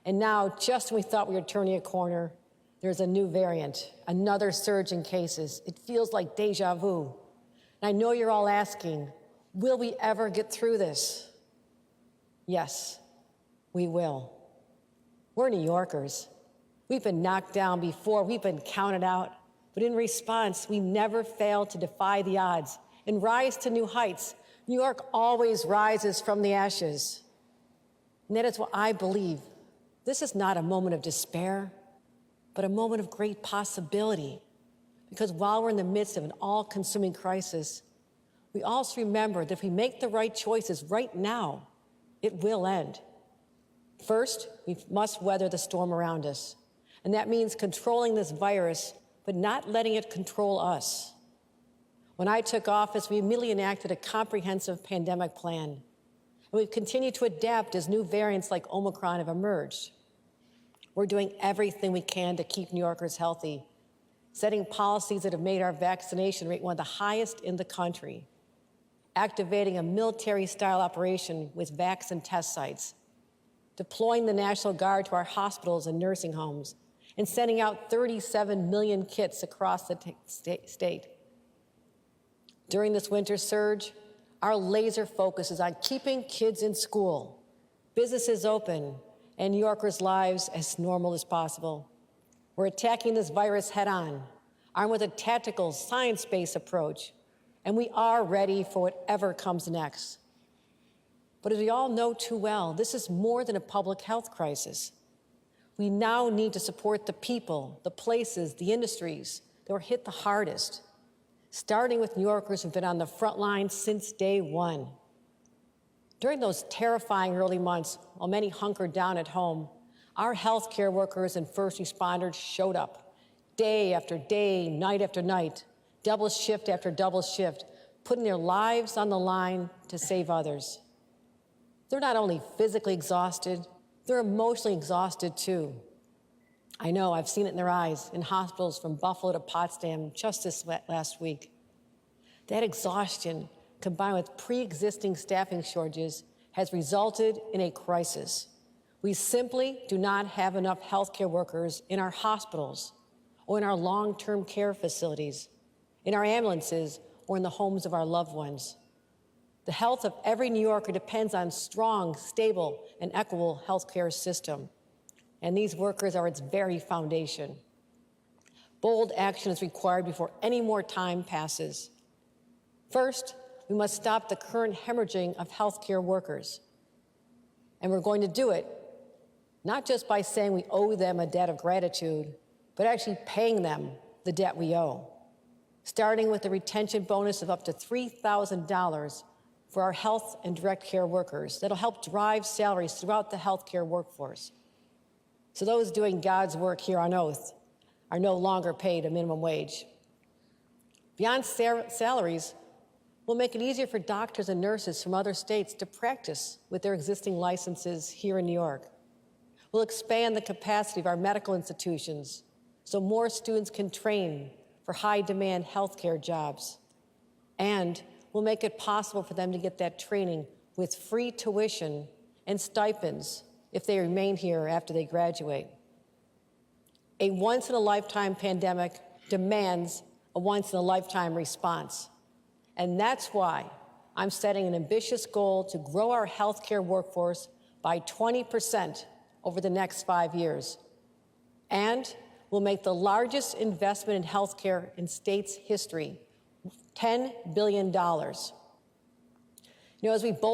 And now, just when we thought we were turning a corner, there's a new variant, another surge in cases. It feels like deja vu. And I know you're all asking, will we ever get through this? Yes, we will. We're New Yorkers. We've been knocked down before, we've been counted out. But in response, we never fail to defy the odds and rise to new heights. New York always rises from the ashes. And that is what I believe. This is not a moment of despair, but a moment of great possibility. Because while we're in the midst of an all-consuming crisis, we also remember that if we make the right choices right now, it will end. First, we must weather the storm around us. And that means controlling this virus, but not letting it control us. When I took office, we immediately enacted a comprehensive pandemic plan. And we've continued to adapt as new variants like Omicron have emerged. We're doing everything we can to keep New Yorkers healthy, setting policies that have made our vaccination rate one of the highest in the country, activating a military-style operation with vaccine test sites, deploying the National Guard to our hospitals and nursing homes, and sending out 37 million kits across the state. During this winter surge, our laser focus is on keeping kids in school, businesses open, and New Yorkers' lives as normal as possible. We're attacking this virus head-on, armed with a tactical, science-based approach, and we are ready for whatever comes next. But as we all know too well, this is more than a public health crisis. We now need to support the people, the places, the industries that were hit the hardest, starting with New Yorkers who've been on the front lines since day one. During those terrifying early months, while many hunkered down at home, our healthcare workers and first responders showed up day after day, night after night, double shift after double shift, putting their lives on the line to save others. They're not only physically exhausted, they're emotionally exhausted too. I know, I've seen it in their eyes in hospitals from Buffalo to Potsdam just this last week. That exhaustion, combined with pre-existing staffing shortages, has resulted in a crisis. We simply do not have enough healthcare workers in our hospitals or in our long-term care facilities, in our ambulances, or in the homes of our loved ones. The health of every New Yorker depends on strong, stable, and equitable healthcare system. And these workers are its very foundation. Bold action is required before any more time passes. First, we must stop the current hemorrhaging of healthcare workers. And we're going to do it, not just by saying we owe them a debt of gratitude, but actually paying them the debt we owe, starting with a retention bonus of up to $3,000 for our health and direct care workers that'll help drive salaries throughout the healthcare workforce. So those doing God's work here on oath are no longer paid a minimum wage. Beyond salaries, we'll make it easier for doctors and nurses from other states to practice with their existing licenses here in New York. We'll expand the capacity of our medical institutions so more students can train for high-demand healthcare jobs. And we'll make it possible for them to get that training with free tuition and stipends if they remain here after they graduate. A once-in-a-lifetime pandemic demands a once-in-a-lifetime response. And that's why I'm setting an ambitious goal to grow our healthcare workforce by 20% over the next 5 years. And we'll make the largest investment in healthcare in state's history, $10 billion. As we both